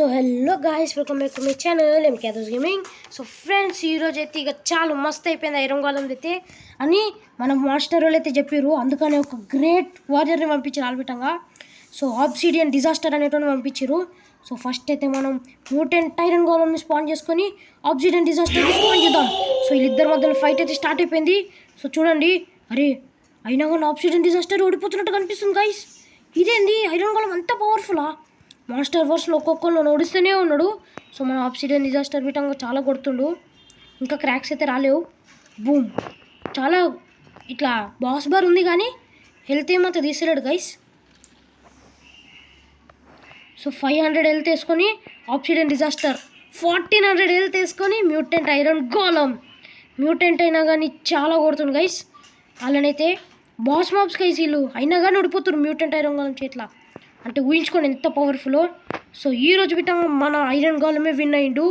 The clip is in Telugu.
So hello guys, welcome back to my channel ఎంకేదోస్ గేమింగ్. సో ఫ్రెండ్స్, ఈరోజు అయితే ఇక చాలా మస్తు అయిపోయింది ఐరన్ గోళం అయితే అని మన మాస్టర్ వాళ్ళు అయితే చెప్పారు. అందుకని ఒక గ్రేట్ వారియర్ని పంపించారు ఆల్బిటంగా. సో ఆబ్సిడియన్ డిజాస్టర్ అనేటువంటి పంపించారు. సో ఫస్ట్ అయితే మనం మ్యూటెంట్ ఐరన్ గోళంని స్పాన్ చేసుకొని ఆబ్సిడియన్ డిజాస్టర్ని స్పాన్ చేద్దాం. సో వీళ్ళిద్దరి మధ్యలో ఫైట్ అయితే స్టార్ట్ అయిపోయింది. సో చూడండి, అరే అయినా కానీ ఆబ్సిడియన్ డిజాస్టర్ ఓడిపోతున్నట్టు కనిపిస్తుంది గైస్. ఇదేంది ఐరన్ గోళం అంత పవర్ఫుల్లా? మాస్టర్ వర్స్లో ఒక్కొక్కరు నడుస్తూనే ఉన్నాడు. సో మన ఆబ్సిడియన్ డిజాస్టర్ విధంగా చాలా కొడుతుండు. ఇంకా క్రాక్స్ అయితే రాలేవు. బూమ్, చాలా ఇట్లా బాస్ బార్ ఉంది కానీ హెల్త్ ఏమంతా తీసలేడు గైస్. సో 500 హెల్త్ వేసుకొని ఆబ్సిడియన్ డిజాస్టర్ 1400 హెల్త్ వేసుకొని మ్యూటెంట్ ఐరన్ గోళం. మ్యూటెంట్ అయినా కానీ చాలా కొడుతుంది గైస్. వాళ్ళనైతే బాస్ మాబ్స్ గైస్ వీళ్ళు అయినా కానీ ఓడిపోతున్నారు మ్యూటెంట్ ఐరన్ గోళం చేతిలో. అంటే ఊహించుకోండి ఎంత పవర్ఫుల్లో. సో ఈరోజు విధంగా మన ఐరన్ గోళమే విన్ అయ్యిండు.